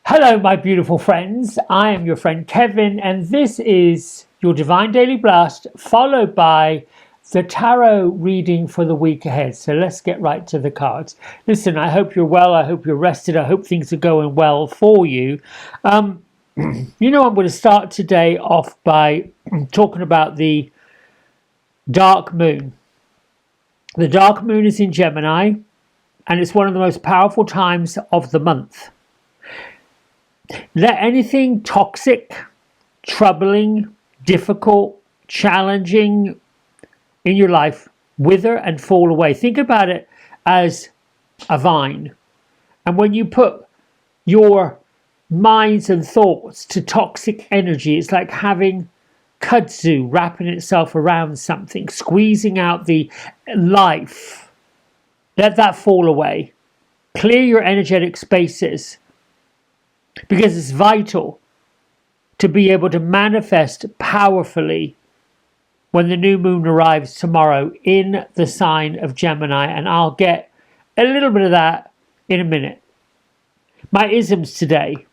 Hello, my beautiful friends. I am your friend Kevin, and this is your Divine Daily Blast, followed by the tarot reading for the week ahead. So let's get right to the cards. Listen, I hope you're well. I hope you're rested. I hope things are going well for you. I'm going to start today off by talking about the dark moon. The dark moon is in Gemini, and it's one of the most powerful times of the month. Let anything toxic, troubling, difficult, challenging in your life wither and fall away. Think about it as a vine. And when you put your minds and thoughts to toxic energy, it's like having kudzu wrapping itself around something, squeezing out the life. Let that fall away. Clear your energetic spaces, because it's vital to be able to manifest powerfully when the new moon arrives tomorrow in the sign of Gemini. And I'll get a little bit of that in a minute. My isms today.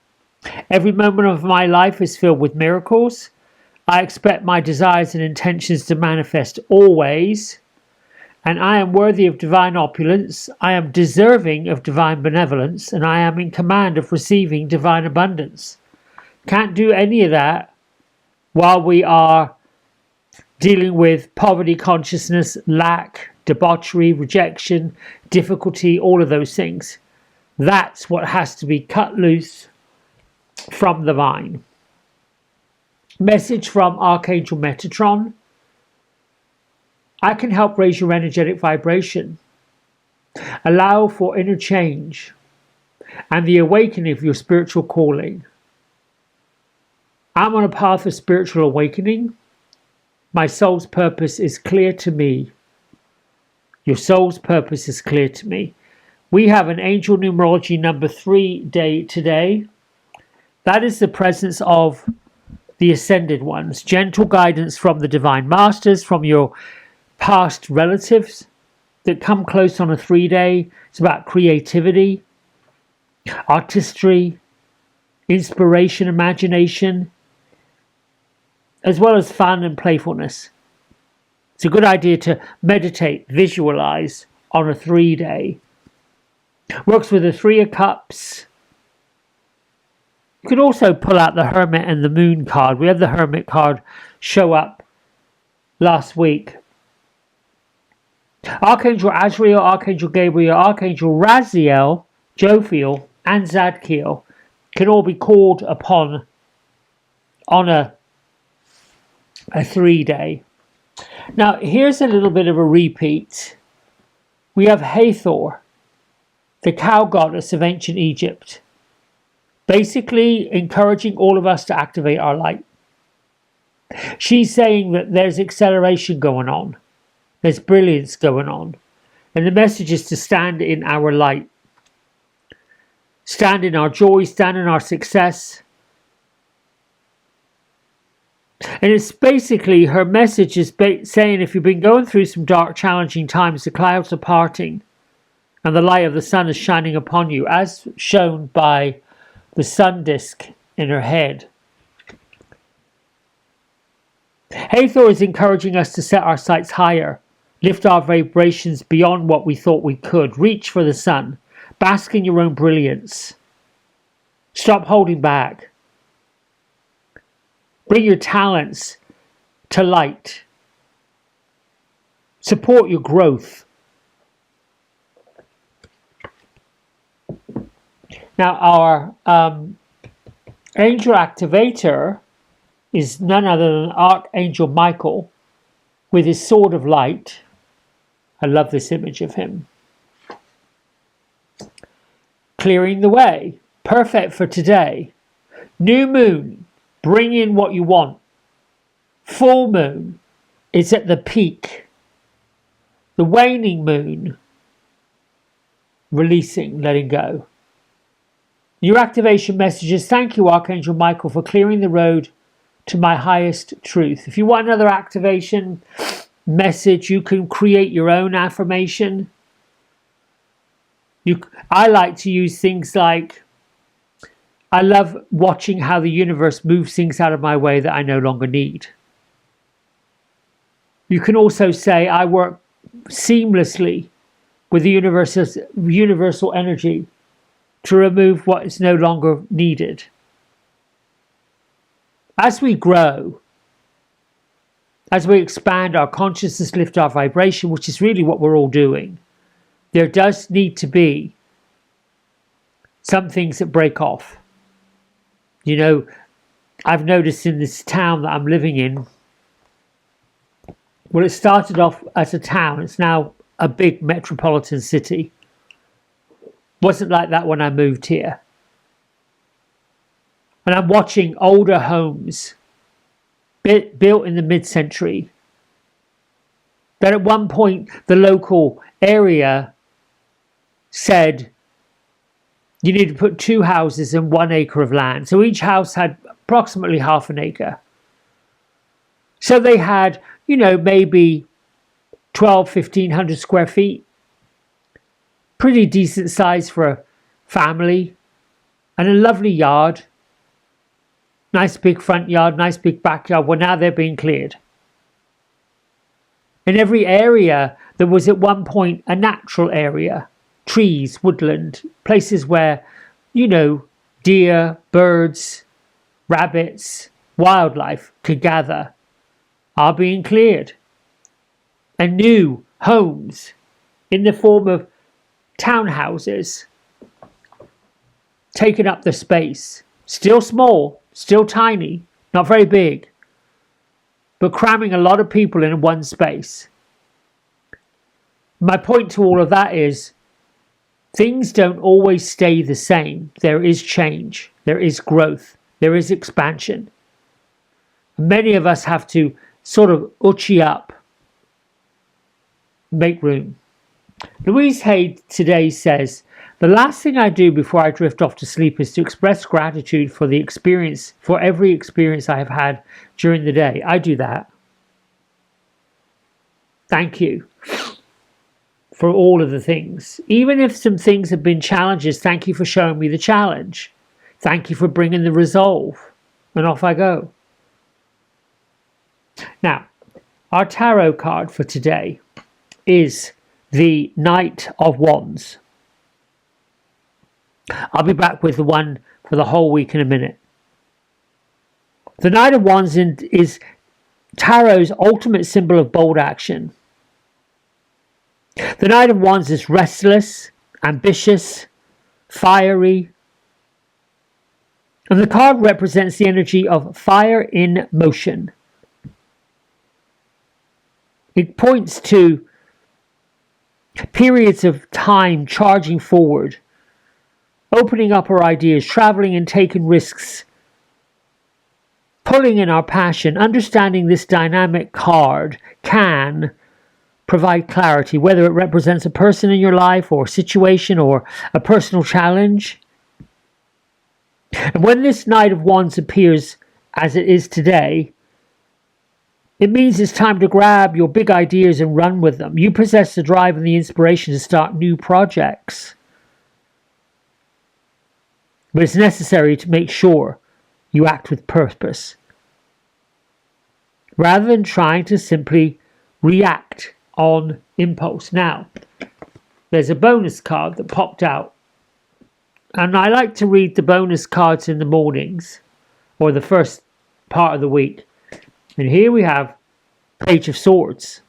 Every moment of my life is filled with miracles. I expect my desires and intentions to manifest always. And I am worthy of divine opulence, I am deserving of divine benevolence, and I am in command of receiving divine abundance. Can't do any of that while we are dealing with poverty consciousness, lack, debauchery, rejection, difficulty, all of those things. That's what has to be cut loose from the vine. Message from Archangel Metatron. I can help raise your energetic vibration, allow for inner change and the awakening of your spiritual calling. I'm on a path of spiritual awakening. My soul's purpose is clear to me. Your soul's purpose is clear to me. We have an angel numerology number 3 day today. That is the presence of the ascended ones, gentle guidance from the divine masters, from your past relatives that come close on a 3-day. It's about creativity, artistry, inspiration, imagination, as well as fun and playfulness. It's a good idea to meditate, visualize on a 3-day. Works with the 3 of Cups. You could also pull out the Hermit and the Moon card. We had the Hermit card show up last week. Archangel Azrael, Archangel Gabriel, Archangel Raziel, Jophiel, and Zadkiel can all be called upon on a 3-day. Now, here's a little bit of a repeat. We have Hathor, the cow goddess of ancient Egypt, basically encouraging all of us to activate our light. She's saying that there's acceleration going on. There's brilliance going on. And the message is to stand in our light. Stand in our joy, stand in our success. And it's basically, her message is saying, if you've been going through some dark, challenging times, the clouds are parting and the light of the sun is shining upon you, as shown by the sun disk in her head. Hathor is encouraging us to set our sights higher, lift our vibrations beyond what we thought we could, reach for the sun, bask in your own brilliance, stop holding back, bring your talents to light, support your growth. Now, our angel activator is none other than Archangel Michael with his sword of light. I love this image of him. Clearing the way. Perfect for today. New moon. Bring in what you want. Full moon. It's at the peak. The waning moon. Releasing, letting go. Your activation messages. Thank you, Archangel Michael, for clearing the road to my highest truth. If you want another activation message, you can create your own affirmation. I like to use things like I love watching how the universe moves things out of my way that I no longer need. You can also say I work seamlessly with the universal energy to remove what is no longer needed. As we grow, as we expand our consciousness, lift our vibration, which is really what we're all doing, there does need to be some things that break off. You know, I've noticed in this town that I'm living in, well, it started off as a town. It's now a big metropolitan city. Wasn't like that when I moved here. And I'm watching older homes built in the mid-century that at one point the local area said you need to put 2 houses in 1 acre of land. So each house had approximately half an acre. So they had, you know, maybe 1,500 square feet. Pretty decent size for a family. And a lovely yard. Nice big front yard, nice big backyard. Well, now they're being cleared. In every area, there was at one point a natural area. Trees, woodland, places where, you know, deer, birds, rabbits, wildlife could gather, are being cleared. And new homes in the form of townhouses taking up the space. Still small, still tiny, not very big, but cramming a lot of people in one space. My point to all of that is things don't always stay the same. There is change, there is growth, there is expansion. Many of us have to sort of uchi up, make room. Louise Hay today says, the last thing I do before I drift off to sleep is to express gratitude for the experience, for every experience I have had during the day. I do that. Thank you for all of the things. Even if some things have been challenges, thank you for showing me the challenge. Thank you for bringing the resolve. And off I go. Now, our tarot card for today is the Knight of Wands. I'll be back with the one for the whole week in a minute. The Knight of Wands is Tarot's ultimate symbol of bold action. The Knight of Wands is restless, ambitious, fiery. And the card represents the energy of fire in motion. It points to periods of time charging forward, opening up our ideas, traveling and taking risks, pulling in our passion. Understanding this dynamic card can provide clarity, whether it represents a person in your life or a situation or a personal challenge. And when this Knight of Wands appears as it is today, it means it's time to grab your big ideas and run with them. You possess the drive and the inspiration to start new projects. But it's necessary to make sure you act with purpose, rather than trying to simply react on impulse. Now, there's a bonus card that popped out. And I like to read the bonus cards in the mornings, or the first part of the week. And here we have Page of Swords.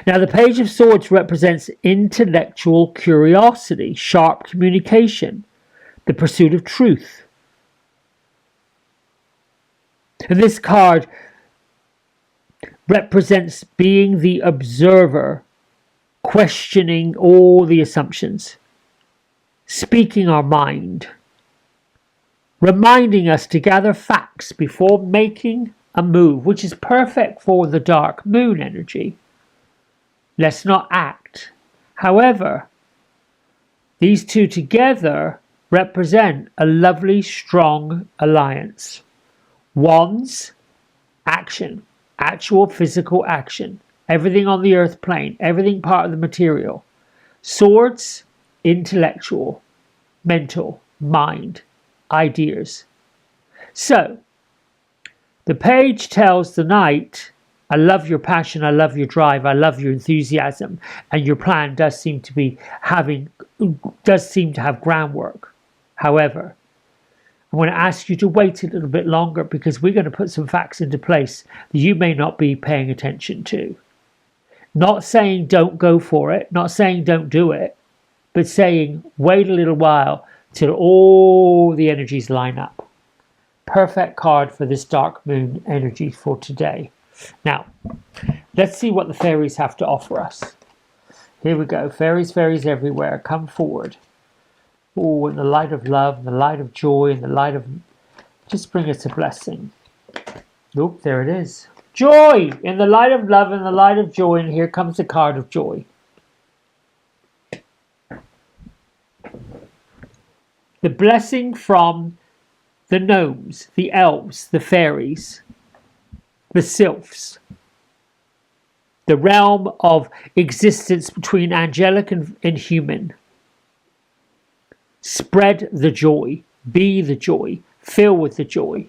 Now, the Page of Swords represents intellectual curiosity, sharp communication, the pursuit of truth. And this card represents being the observer, questioning all the assumptions, speaking our mind, reminding us to gather facts before making a move, which is perfect for the dark moon energy. Let's not act. However, these two together represent a lovely, strong alliance. Wands, action, actual physical action, everything on the earth plane, everything part of the material. Swords, intellectual, mental, mind, ideas. So the page tells the knight, I love your passion, I love your drive, I love your enthusiasm, and your plan does seem to have groundwork. However, I'm going to ask you to wait a little bit longer, because we're going to put some facts into place that you may not be paying attention to. Not saying don't go for it, not saying don't do it, but saying wait a little while till all the energies line up. Perfect card for this dark moon energy for today. Now, let's see what the fairies have to offer us. Here we go. Fairies, fairies everywhere. Come forward. Oh, in the light of love, in the light of joy, in the light of... Just bring us a blessing. Oop, there it is. Joy! In the light of love, in the light of joy. And here comes the card of joy. The blessing from the gnomes, the elves, the fairies, the sylphs. The realm of existence between angelic and human. Spread the joy. Be the joy. Fill with the joy.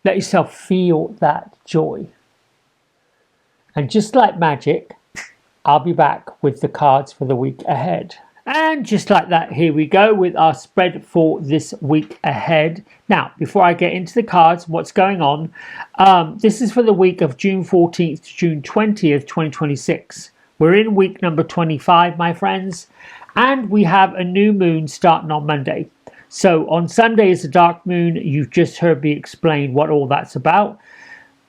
Let yourself feel that joy. And just like magic, I'll be back with the cards for the week ahead. And just like that, here we go with our spread for this week ahead. Now, before I get into the cards, what's going on, this is for the week of June 14th to June 20th, 2026. We're in week number 25, my friends, and we have a new moon starting on Monday. So on Sunday is a dark moon. You've just heard me explain what all that's about.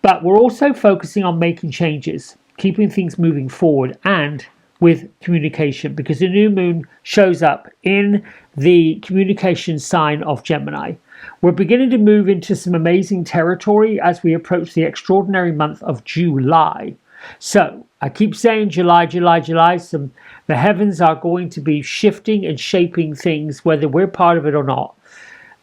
But we're also focusing on making changes, keeping things moving forward, and with communication, because the new moon shows up in the communication sign of Gemini. We're beginning to move into some amazing territory as we approach the extraordinary month of July. So I keep saying July, July, July. The heavens are going to be shifting and shaping things, whether we're part of it or not.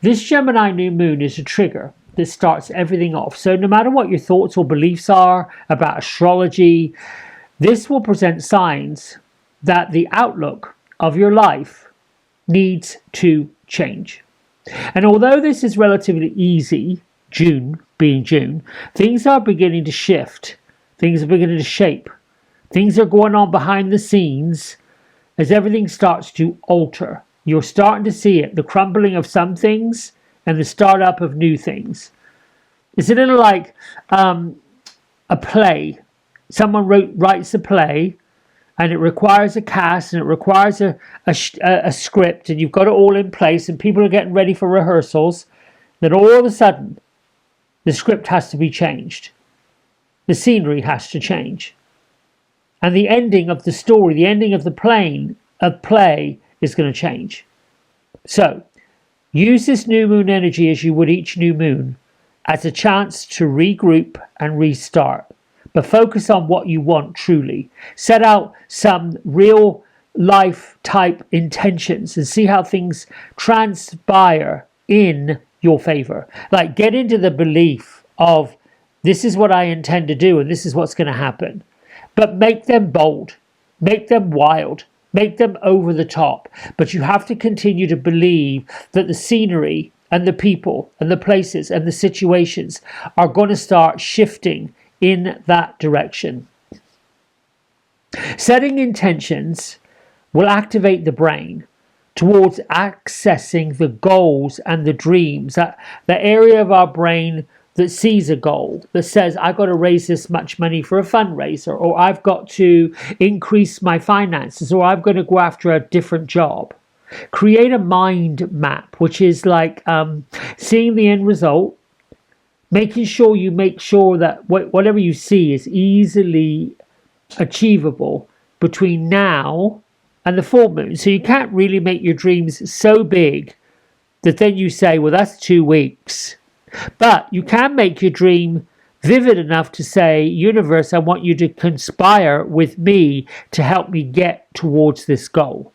This Gemini new moon is a trigger that starts everything off. So no matter what your thoughts or beliefs are about astrology, this will present signs that the outlook of your life needs to change. And although this is relatively easy, June being June, things are beginning to shift. Things are beginning to shape. Things are going on behind the scenes as everything starts to alter. You're starting to see it, the crumbling of some things and the startup of new things. It's a little like a play. Someone writes a play, and it requires a cast, and it requires a script, and you've got it all in place, and people are getting ready for rehearsals. Then all of a sudden, the script has to be changed. The scenery has to change. And the ending of the story, the ending of the play is going to change. So, use this new moon energy as you would each new moon as a chance to regroup and restart. But focus on what you want truly. Set out some real life type intentions and see how things transpire in your favor. Like, get into the belief of this is what I intend to do and this is what's going to happen. But make them bold, make them wild, make them over the top. But you have to continue to believe that the scenery and the people and the places and the situations are going to start shifting in that direction. Setting intentions will activate the brain towards accessing the goals and the dreams, that the area of our brain that sees a goal, that says, I've got to raise this much money for a fundraiser, or I've got to increase my finances, or I'm going to go after a different job. Create a mind map, which is like seeing the end result, making sure you make sure that whatever you see is easily achievable between now and the full moon. So you can't really make your dreams so big that then you say, well, that's 2 weeks. But you can make your dream vivid enough to say, universe, I want you to conspire with me to help me get towards this goal.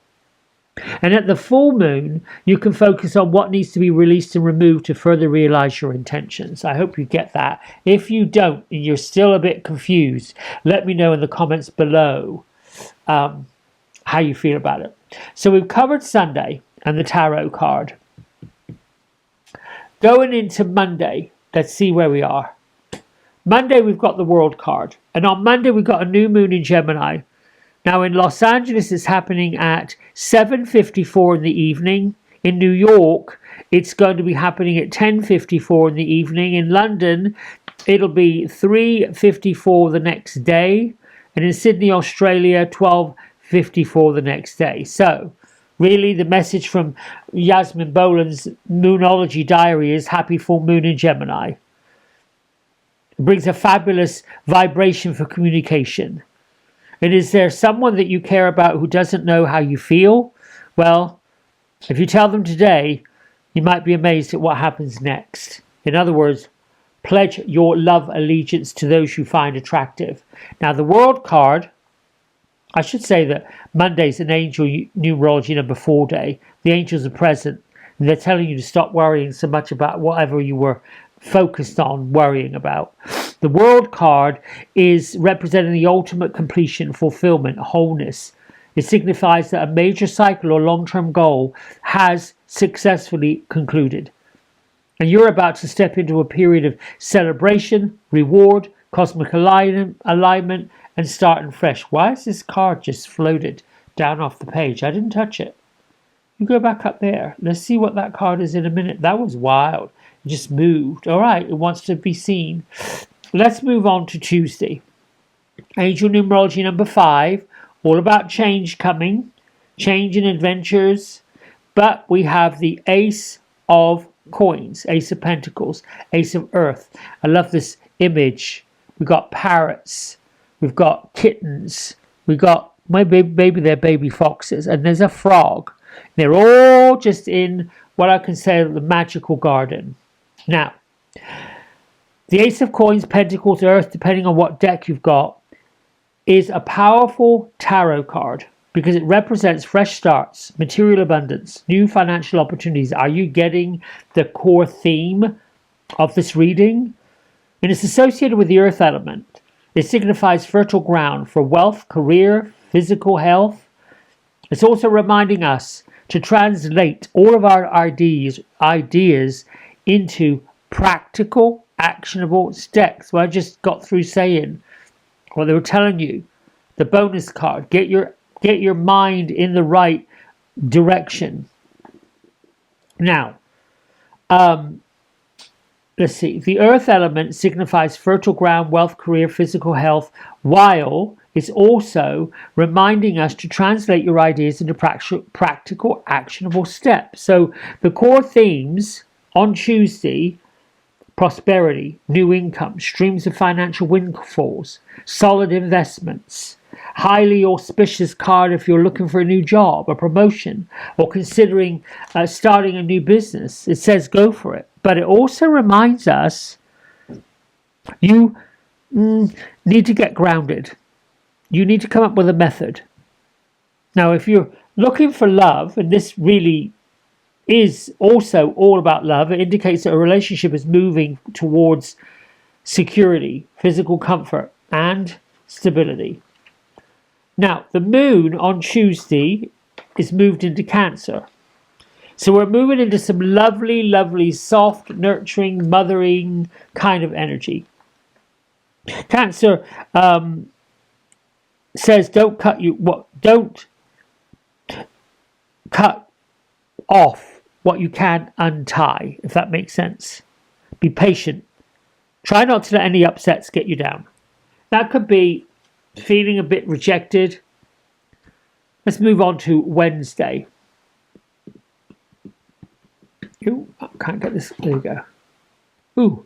And at the full moon, you can focus on what needs to be released and removed to further realize your intentions. I hope you get that. If you don't and you're still a bit confused, let me know in the comments below. how you feel about it. So we've covered Sunday and the tarot card. Going into Monday, let's see where we are. Monday, we've got the World card. And on Monday, we've got a new moon in Gemini. Now, in Los Angeles, it's happening at 7:54 in the evening. In New York, it's going to be happening at 10:54 in the evening. In London, it'll be 3:54 the next day. And in Sydney, Australia, 12:54 the next day. So, really, the message from Yasmin Boland's Moonology Diary is happy full moon in Gemini. It brings a fabulous vibration for communication. And is there someone that you care about who doesn't know how you feel? Well, if you tell them today, you might be amazed at what happens next. In other words, pledge your love allegiance to those you find attractive. Now, the World card, I should say that Monday's an angel numerology number 4 day. The angels are present, and they're telling you to stop worrying so much about whatever you were focused on worrying about. The World card is representing the ultimate completion, fulfillment, wholeness. It signifies that a major cycle or long-term goal has successfully concluded. And you're about to step into a period of celebration, reward, cosmic alignment, and starting fresh. Why is this card just floated down off the page? I didn't touch it. You go back up there. Let's see what that card is in a minute. That was wild. It just moved. All right, it wants to be seen. Let's move on to Tuesday. Angel numerology number 5. All about change coming. Change and adventures. But we have the Ace of Coins. Ace of Pentacles. Ace of Earth. I love this image. We've got parrots. We've got kittens. We've got, maybe they're baby foxes. And there's a frog. They're all just in what I can say the magical garden. Now, the Ace of Coins, Pentacles, Earth, depending on what deck you've got, is a powerful tarot card because it represents fresh starts, material abundance, new financial opportunities. Are you getting the core theme of this reading? And it's associated with the Earth element. It signifies fertile ground for wealth, career, physical health. It's also reminding us to translate all of our ideas into practical, actionable steps. What I just got through saying, what they were telling you, the bonus card, get your mind in the right direction. Now, let's see. The Earth element signifies fertile ground, wealth, career, physical health, while it's also reminding us to translate your ideas into practical, actionable steps. So the core themes on Tuesday: prosperity, new income, streams of financial windfalls, solid investments, highly auspicious card if you're looking for a new job, a promotion, or considering starting a new business. It says go for it. But it also reminds us you need to get grounded. You need to come up with a method. Now, if you're looking for love, and this really is also all about love, it indicates that a relationship is moving towards security, physical comfort, and stability. Now, the moon on Tuesday is moved into Cancer. So we're moving into some lovely, lovely, soft, nurturing, mothering kind of energy. Cancer says don't cut off what you can untie, if that makes sense. Be patient. Try not to let any upsets get you down. That could be feeling a bit rejected. Let's move on to Wednesday. Ooh, I can't get this. There we go. Ooh.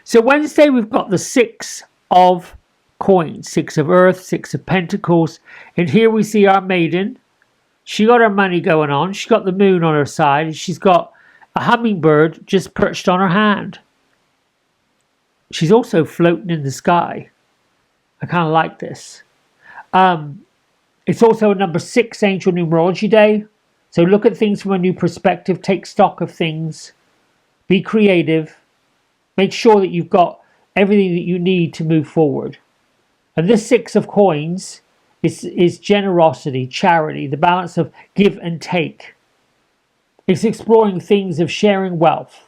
So Wednesday we've got the 6 of Coins, 6 of Earth, 6 of Pentacles. And here we see our maiden. She got her money going on. She's got the moon on her side. And she's got a hummingbird just perched on her hand. She's also floating in the sky. I kind of like this. It's also a number 6 angel numerology day. So look at things from a new perspective. Take stock of things. Be creative. Make sure that you've got everything that you need to move forward. And this 6 of Coins It's generosity, charity, the balance of give and take. It's exploring things of sharing wealth,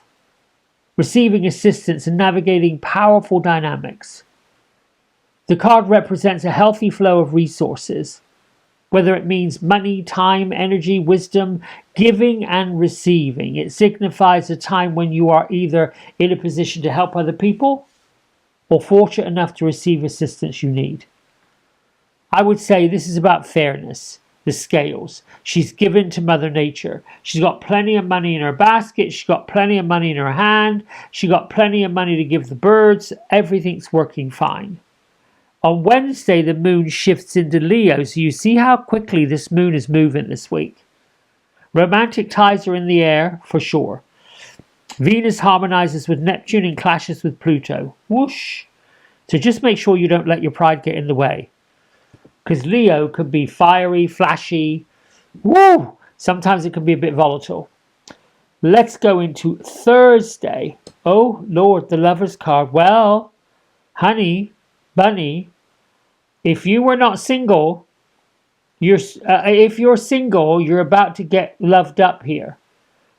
receiving assistance, and navigating powerful dynamics. The card represents a healthy flow of resources, whether it means money, time, energy, wisdom, giving and receiving. It signifies a time when you are either in a position to help other people or fortunate enough to receive assistance you need. I would say this is about fairness, the scales. She's given to Mother Nature. She's got plenty of money in her basket. She's got plenty of money in her hand. She got plenty of money to give the birds. Everything's working fine. On Wednesday, the moon shifts into Leo, so you see how quickly this moon is moving this week. Romantic ties are in the air, for sure. Venus harmonizes with Neptune and clashes with Pluto. Whoosh! So just make sure you don't let your pride get in the way. Because Leo can be fiery, flashy. Woo! Sometimes it can be a bit volatile. Let's go into Thursday. Oh, Lord, the Lover's card. Well, honey, bunny, if you were not single, if you're single, you're about to get loved up here.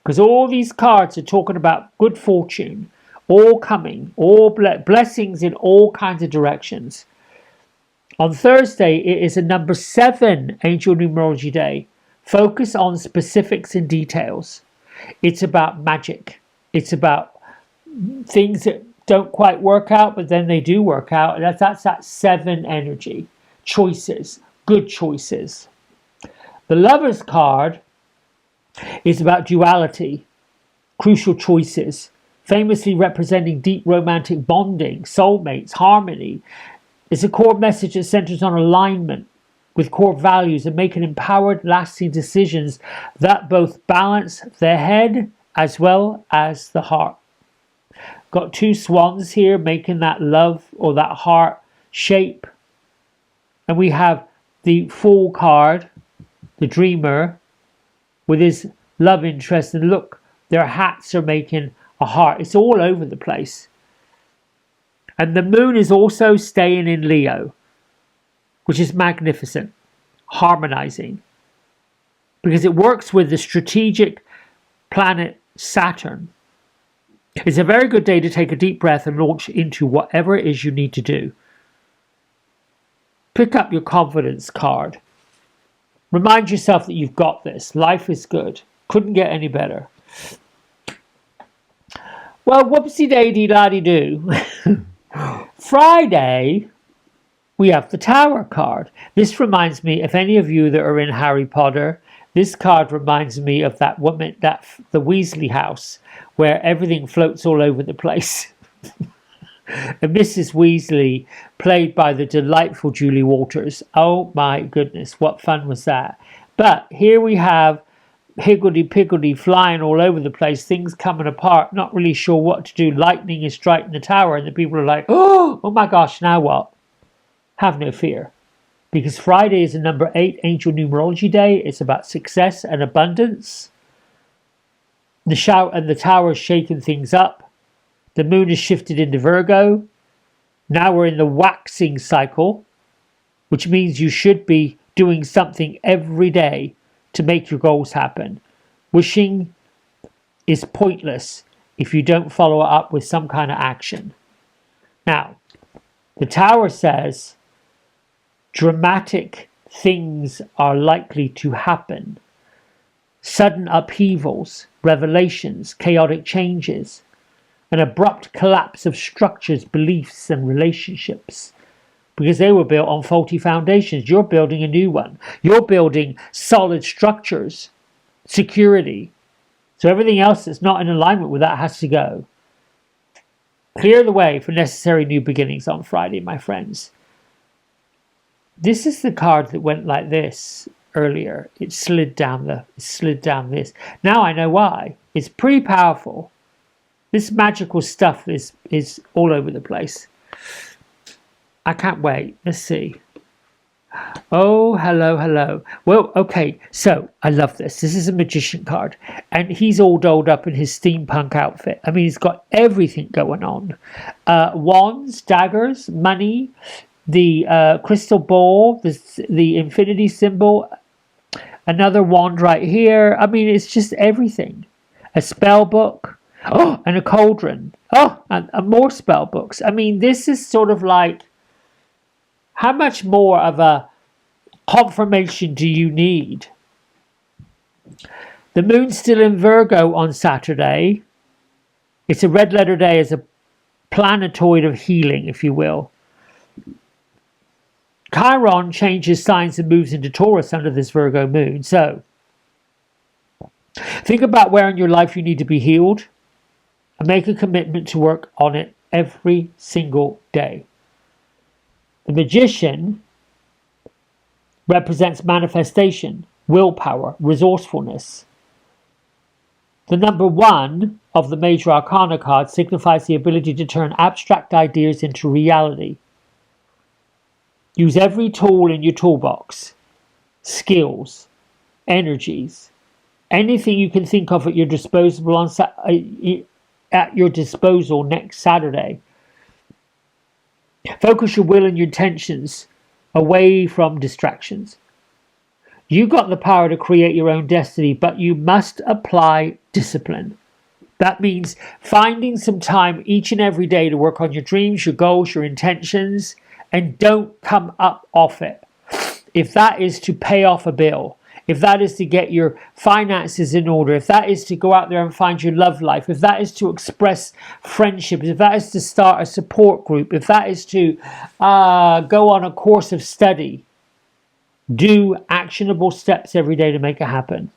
Because all these cards are talking about good fortune, all coming, all blessings in all kinds of directions. On Thursday, it is a number 7 angel numerology day. Focus on specifics and details. It's about magic. It's about things that don't quite work out, but then they do work out. That's that 7 energy. Choices. Good choices. The Lover's card is about duality. Crucial choices. Famously representing deep romantic bonding, soulmates, harmony. It's a core message that centers on alignment with core values and making empowered, lasting decisions that both balance the head as well as the heart. Got 2 swans here making that love or that heart shape. And we have the Fool card, the dreamer, with his love interest. And look, their hats are making a heart. It's all over the place. And the moon is also staying in Leo, which is magnificent, harmonizing, because it works with the strategic planet Saturn. It's a very good day to take a deep breath and launch into whatever it is you need to do. Pick up your confidence card. Remind yourself that you've got this. Life is good. Couldn't get any better. Well, whoopsie-daisy-la-dee-doo. Friday, we have the Tower card. This reminds me, if any of you that are in Harry Potter, this card reminds me of that woman, the Weasley house, where everything floats all over the place. And Mrs. Weasley, played by the delightful Julie Walters. Oh my goodness, what fun was that? But here we have higgledy-piggledy flying all over the place, things coming apart, not really sure what to do. Lightning is striking the tower, and the people are like, oh my gosh, now what? Have no fear. Because Friday is a number 8 angel numerology day. It's about success and abundance. The tower is shaking things up. The moon is shifted into Virgo. Now we're in the waxing cycle, which means you should be doing something every day to make your goals happen. Wishing is pointless if you don't follow it up with some kind of action. Now, the Tower says dramatic things are likely to happen. Sudden upheavals, revelations, chaotic changes, an abrupt collapse of structures, beliefs, and relationships. Because they were built on faulty foundations. You're building a new one. You're building solid structures, security. So everything else that's not in alignment with that has to go. Clear the way for necessary new beginnings on Friday, my friends. This is the card that went like this earlier. It slid down this. Now I know why. It's pretty powerful. This magical stuff is all over the place. I can't wait. Let's see. Oh, hello. Well, okay. So I love this. This is a magician card. And he's all dolled up in his steampunk outfit. I mean, he's got everything going on. Wands, daggers, money. the crystal ball, the infinity symbol, another wand right here. I mean, it's just everything. A spell book. Oh, and a cauldron. Oh, and more spell books. I mean, this is sort of like, how much more of a confirmation do you need? The moon's still in Virgo on Saturday. It's a red letter day as a planetoid of healing, if you will. Chiron changes signs and moves into Taurus under this Virgo moon. So, think about where in your life you need to be healed and make a commitment to work on it every single day. The Magician represents manifestation, willpower, resourcefulness. The number 1 of the major arcana cards signifies the ability to turn abstract ideas into reality. Use every tool in your toolbox, skills, energies, anything you can think of at your disposal next Saturday. Focus your will and your intentions away from distractions. You got the power to create your own destiny, but you must apply discipline. That means finding some time each and every day to work on your dreams, your goals, your intentions, and don't come up off it. If that is to pay off a bill, if that is to get your finances in order, if that is to go out there and find your love life, if that is to express friendships, if that is to start a support group, if that is to go on a course of study, do actionable steps every day to make it happen.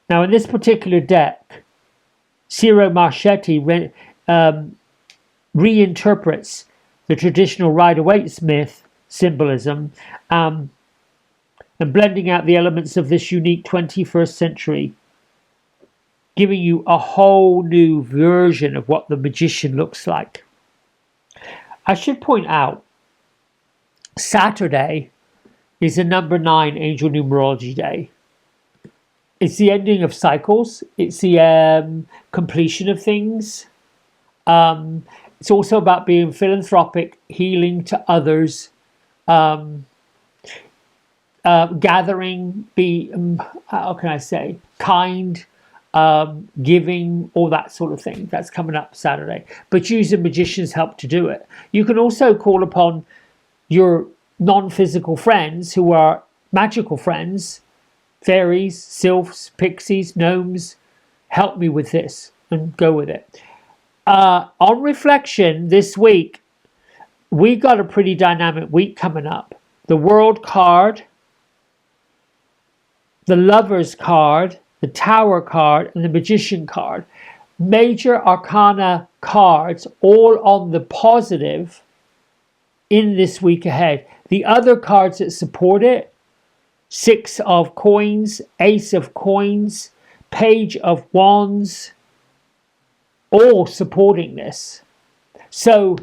Now, in this particular deck, Ciro Marchetti reinterprets the traditional Rider-Waite Smith symbolism and blending out the elements of this unique 21st century, giving you a whole new version of what the Magician looks like. I should point out, Saturday is a number 9 angel numerology day. It's the ending of cycles. It's the completion of things. It's also about being philanthropic, healing to others, gathering, how can I say, kind, giving, all that sort of thing. That's coming up Saturday. But use the Magician's help to do it. You can also call upon your non-physical friends who are magical friends, fairies, sylphs, pixies, gnomes. Help me with this and go with it. On reflection, this week, we got a pretty dynamic week coming up. The World card, the Lovers card, the Tower card, and the Magician card. Major arcana cards, all on the positive in this week ahead. The other cards that support it, 6 of coins, Ace of coins, Page of wands, all supporting this. So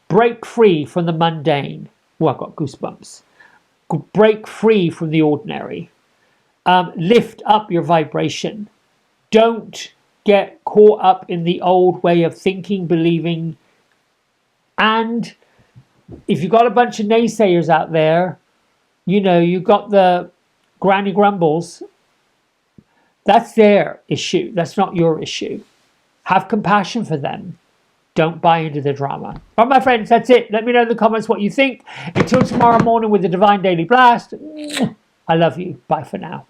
break free from the mundane. Well, I've got goosebumps. Break free from the ordinary. Lift up your vibration. Don't get caught up in the old way of thinking, believing. And if you've got a bunch of naysayers out there, you know, you've got the granny grumbles. That's their issue. That's not your issue. Have compassion for them. Don't buy into the drama. All right, my friends, that's it. Let me know in the comments what you think. Until tomorrow morning with the Divine Daily Blast. I love you. Bye for now.